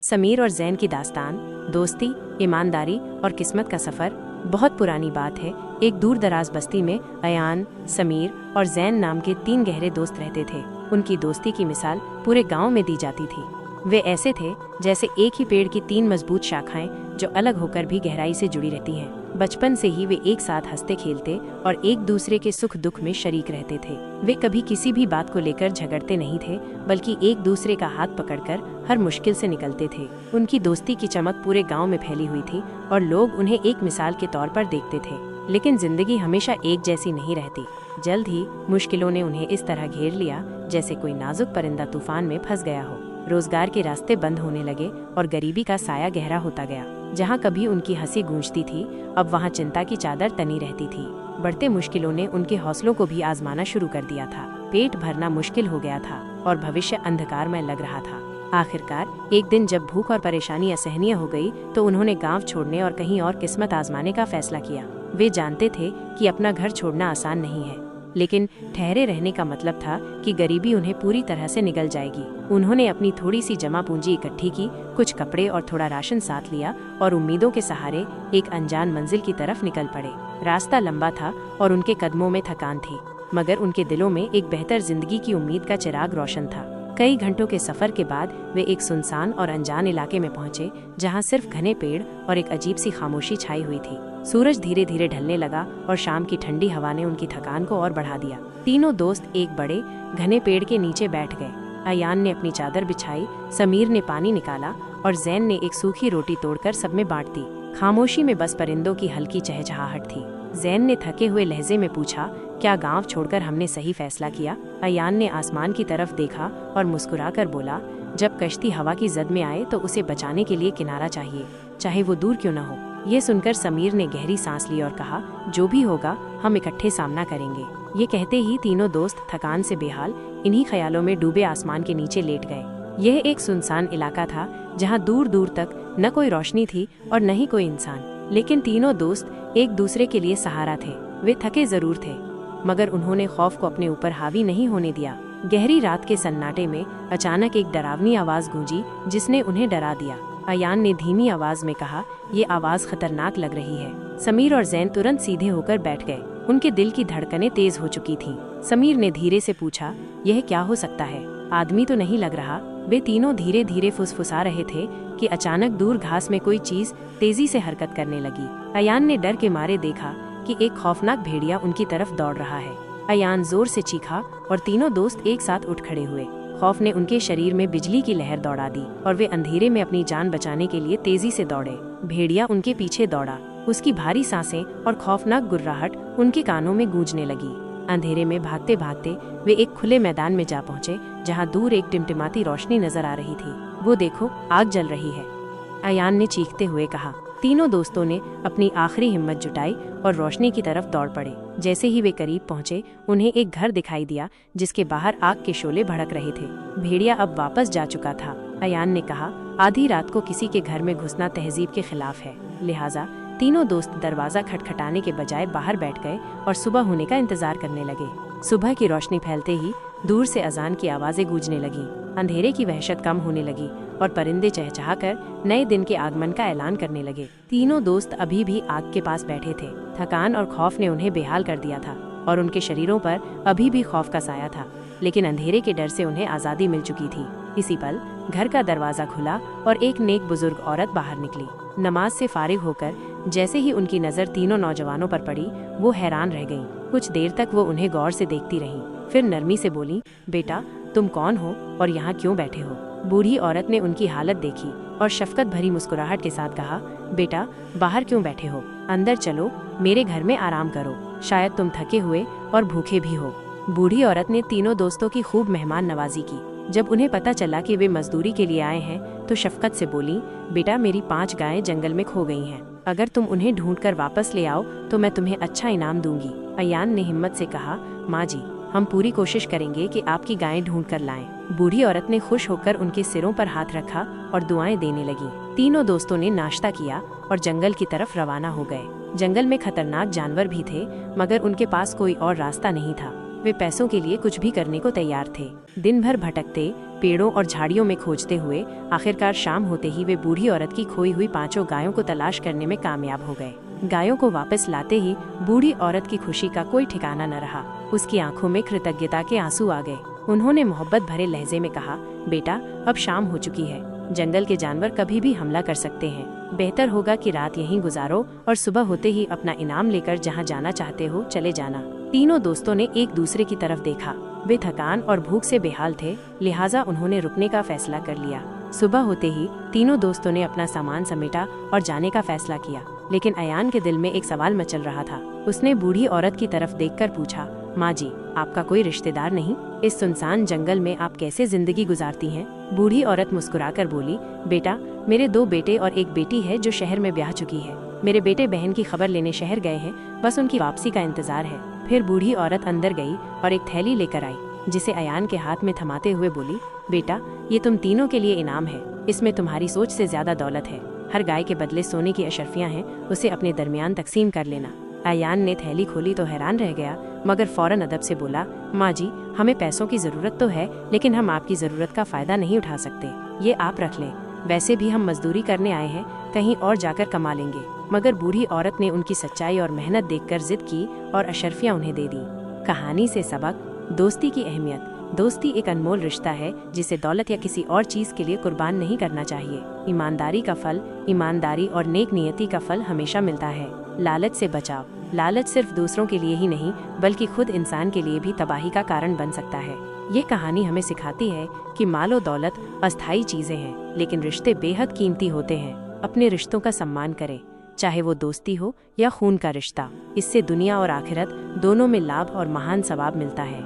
समीर और जैन की दास्तान, दोस्ती, ईमानदारी और किस्मत का सफ़र। बहुत पुरानी बात है। एक दूर दराज बस्ती में अयान, समीर और जैन नाम के 3 गहरे दोस्त रहते थे। उनकी दोस्ती की मिसाल पूरे गांव में दी जाती थी। वे ऐसे थे जैसे एक ही पेड़ की 3 मजबूत शाखाएं जो अलग होकर भी गहराई से जुड़ी रहती हैं। बचपन से ही वे एक साथ हंसते खेलते और एक दूसरे के सुख दुख में शरीक रहते थे। वे कभी किसी भी बात को लेकर झगड़ते नहीं थे, बल्कि एक दूसरे का हाथ पकड़कर हर मुश्किल से निकलते थे। उनकी दोस्ती की चमक पूरे गांव में फैली हुई थी और लोग उन्हें एक मिसाल के तौर पर देखते थे। लेकिन जिंदगी हमेशा एक जैसी नहीं रहती। जल्द ही मुश्किलों ने उन्हें इस तरह घेर लिया जैसे कोई नाजुक परिंदा तूफान में फंस गया हो। रोजगार के रास्ते बंद होने लगे और गरीबी का साया गहरा होता गया। जहाँ कभी उनकी हंसी गूंजती थी, अब वहाँ चिंता की चादर तनी रहती थी। बढ़ते मुश्किलों ने उनके हौसलों को भी आजमाना शुरू कर दिया था। पेट भरना मुश्किल हो गया था और भविष्य अंधकारमय लग रहा था। आखिरकार एक दिन जब भूख और परेशानी असहनीय हो गई, तो उन्होंने गांव छोड़ने और कहीं और किस्मत आजमाने का फैसला किया। वे जानते थे कि अपना घर छोड़ना आसान नहीं है, लेकिन ठहरे रहने का मतलब था कि गरीबी उन्हें पूरी तरह से निगल जाएगी। उन्होंने अपनी थोड़ी सी जमा पूंजी इकट्ठी की, कुछ कपड़े और थोड़ा राशन साथ लिया और उम्मीदों के सहारे एक अनजान मंजिल की तरफ निकल पड़े। रास्ता लंबा था और उनके कदमों में थकान थी, मगर उनके दिलों में एक बेहतर जिंदगी की उम्मीद का चिराग रोशन था। कई घंटों के सफर के बाद वे एक सुनसान और अनजान इलाके में पहुंचे, जहां सिर्फ घने पेड़ और एक अजीब सी खामोशी छाई हुई थी। सूरज धीरे धीरे ढलने लगा और शाम की ठंडी हवा ने उनकी थकान को और बढ़ा दिया। तीनों दोस्त एक बड़े घने पेड़ के नीचे बैठ गए। अयान ने अपनी चादर बिछाई, समीर ने पानी निकाला और जैन ने एक सूखी रोटी तोड़कर सब में बांट दी। खामोशी में बस परिंदों की हल्की चहचहाहट थी। जैन ने थके हुए लहजे में पूछा, क्या गांव छोड़कर हमने सही फैसला किया? अयान ने आसमान की तरफ देखा और मुस्कुराकर बोला, जब कश्ती हवा की जद में आए तो उसे बचाने के लिए किनारा चाहिए, चाहे वो दूर क्यों न हो। ये सुनकर समीर ने गहरी सांस ली और कहा, जो भी होगा हम इकट्ठे सामना करेंगे। ये कहते ही तीनों दोस्त थकान से बेहाल इन्हीं ख्यालों में डूबे आसमान के नीचे लेट गए। यह एक सुनसान इलाका था जहाँ दूर दूर तक न कोई रोशनी थी और न ही कोई इंसान, लेकिन तीनों दोस्त एक दूसरे के लिए सहारा थे। वे थके जरूर थे, मगर उन्होंने खौफ को अपने ऊपर हावी नहीं होने दिया। गहरी रात के सन्नाटे में अचानक एक डरावनी आवाज गूंजी जिसने उन्हें डरा दिया। अयान ने धीमी आवाज में कहा, ये आवाज खतरनाक लग रही है। समीर और जैन तुरंत सीधे होकर बैठ गए। उनके दिल की धड़कनें तेज हो चुकी थीं। समीर ने धीरे से पूछा, यह क्या हो सकता है? आदमी तो नहीं लग रहा। वे तीनों धीरे धीरे फुसफुसा रहे थे कि अचानक दूर घास में कोई चीज तेजी से हरकत करने लगी। अयान ने डर के मारे देखा कि एक खौफनाक भेड़िया उनकी तरफ दौड़ रहा है। अयान जोर से चीखा और तीनों दोस्त एक साथ उठ खड़े हुए। खौफ ने उनके शरीर में बिजली की लहर दौड़ा दी और वे अंधेरे में अपनी जान बचाने के लिए तेजी से दौड़े। भेड़िया उनके पीछे दौड़ा। उसकी भारी सांसें और खौफनाक गुर्राहट उनके कानों में गूंजने लगी। अंधेरे में भागते भागते वे एक खुले मैदान में जा पहुंचे, जहां दूर एक टिमटिमाती रोशनी नजर आ रही थी। वो देखो, आग जल रही है, अयान ने चीखते हुए कहा। तीनों दोस्तों ने अपनी आखिरी हिम्मत जुटाई और रोशनी की तरफ दौड़ पड़े। जैसे ही वे करीब पहुंचे, उन्हें एक घर दिखाई दिया जिसके बाहर आग के शोले भड़क रहे थे। भेड़िया अब वापस जा चुका था। अयान ने कहा, आधी रात को किसी के घर में घुसना तहजीब के खिलाफ है। लिहाजा तीनों दोस्त दरवाजा खटखटाने के बजाय बाहर बैठ गए और सुबह होने का इंतजार करने लगे। सुबह की रोशनी फैलते ही दूर से अजान की आवाजें गूंजने लगी। अंधेरे की वहशत कम होने लगी और परिंदे चहचहाकर नए दिन के आगमन का ऐलान करने लगे। तीनों दोस्त अभी भी आग के पास बैठे थे। थकान और खौफ ने उन्हें बेहाल कर दिया था और उनके शरीरों पर अभी भी खौफ का साया था, लेकिन अंधेरे के डर से उन्हें आज़ादी मिल चुकी थी। इसी पल घर का दरवाजा खुला और एक नेक बुजुर्ग औरत बाहर निकली। नमाज से फारिग होकर जैसे ही उनकी नज़र तीनों नौजवानों पर पड़ी, वो हैरान रह गईं। कुछ देर तक वो उन्हें गौर से देखती रहीं, फिर नरमी से बोली, बेटा तुम कौन हो और यहाँ क्यों बैठे हो? बूढ़ी औरत ने उनकी हालत देखी और शफकत भरी मुस्कुराहट के साथ कहा, बेटा बाहर क्यों बैठे हो? अंदर चलो, मेरे घर में आराम करो, शायद तुम थके हुए और भूखे भी हो। बूढ़ी औरत ने तीनों दोस्तों की खूब मेहमान नवाजी की। जब उन्हें पता चला कि वे मजदूरी के लिए आए हैं, तो शफकत से बोली, बेटा मेरी 5 गायें जंगल में खो गई हैं। अगर तुम उन्हें ढूंढकर वापस ले आओ तो मैं तुम्हें अच्छा इनाम दूंगी। अयान ने हिम्मत से कहा, माँ जी, हम पूरी कोशिश करेंगे कि आपकी गायें ढूंढ कर लाएं। बूढ़ी औरत ने खुश होकर उनके सिरों पर हाथ रखा और दुआएं देने लगी। तीनों दोस्तों ने नाश्ता किया और जंगल की तरफ रवाना हो गए। जंगल में खतरनाक जानवर भी थे, मगर उनके पास कोई और रास्ता नहीं था। वे पैसों के लिए कुछ भी करने को तैयार थे। दिन भर भटकते, पेड़ों और झाड़ियों में खोजते हुए आखिरकार शाम होते ही वे बूढ़ी औरत की खोई हुई 5 गायों को तलाश करने में कामयाब हो गए। गायों को वापस लाते ही बूढ़ी औरत की खुशी का कोई ठिकाना न रहा। उसकी आंखों में कृतज्ञता के आंसू आ गए। उन्होंने मोहब्बत भरे लहजे में कहा, बेटा अब शाम हो चुकी है, जंगल के जानवर कभी भी हमला कर सकते हैं। बेहतर होगा कि रात यहीं गुजारो और सुबह होते ही अपना इनाम लेकर जहाँ जाना चाहते हो चले जाना। तीनों दोस्तों ने एक दूसरे की तरफ देखा। वे थकान और भूख से बेहाल थे, लिहाजा उन्होंने रुकने का फैसला कर लिया। सुबह होते ही तीनों दोस्तों ने अपना सामान समेटा और जाने का फैसला किया। लेकिन अयान के दिल में एक सवाल मचल रहा था। उसने बूढ़ी औरत की तरफ देखकर पूछा, माँ जी, आपका कोई रिश्तेदार नहीं? इस सुनसान जंगल में आप कैसे जिंदगी गुजारती हैं? बूढ़ी औरत मुस्कुराकर बोली, बेटा, मेरे 2 बेटे और एक बेटी है जो शहर में ब्याह चुकी है। मेरे बेटे बहन की खबर लेने शहर गए हैं, बस उनकी वापसी का इंतजार है। फिर बूढ़ी औरत अंदर गई और एक थैली लेकर आई, जिसे अयान के हाथ में थमाते हुए बोली, बेटा, ये तुम तीनों के लिए इनाम है। इसमें तुम्हारी सोच से ज्यादा दौलत है। हर गाय के बदले सोने की अशर्फियाँ हैं, उसे अपने दरमियान तकसीम कर लेना। अयान ने थैली खोली तो हैरान रह गया, मगर फौरन अदब से बोला, माँ जी, हमें पैसों की जरूरत तो है, लेकिन हम आपकी जरूरत का फायदा नहीं उठा सकते। ये आप रख लें। वैसे भी हम मजदूरी करने आए हैं, कहीं और जाकर कमा लेंगे। मगर बूढ़ी औरत ने उनकी सच्चाई और मेहनत देखकर जिद की और अशर्फियाँ उन्हें दे दी। कहानी से सबक: दोस्ती की अहमियत। दोस्ती एक अनमोल रिश्ता है जिसे दौलत या किसी और चीज के लिए कुर्बान नहीं करना चाहिए। ईमानदारी का फल, ईमानदारी और नेक नियति का फल हमेशा मिलता है। लालच से बचाव। लालच सिर्फ दूसरों के लिए ही नहीं, बल्कि खुद इंसान के लिए भी तबाही का कारण बन सकता है। ये कहानी हमें सिखाती है कि माल और दौलत अस्थायी चीजें हैं, लेकिन रिश्ते बेहद कीमती होते हैं। अपने रिश्तों का सम्मान करें, चाहे वो दोस्ती हो या खून का रिश्ता। इससे दुनिया और आखिरत दोनों में लाभ और महान सवाब मिलता है।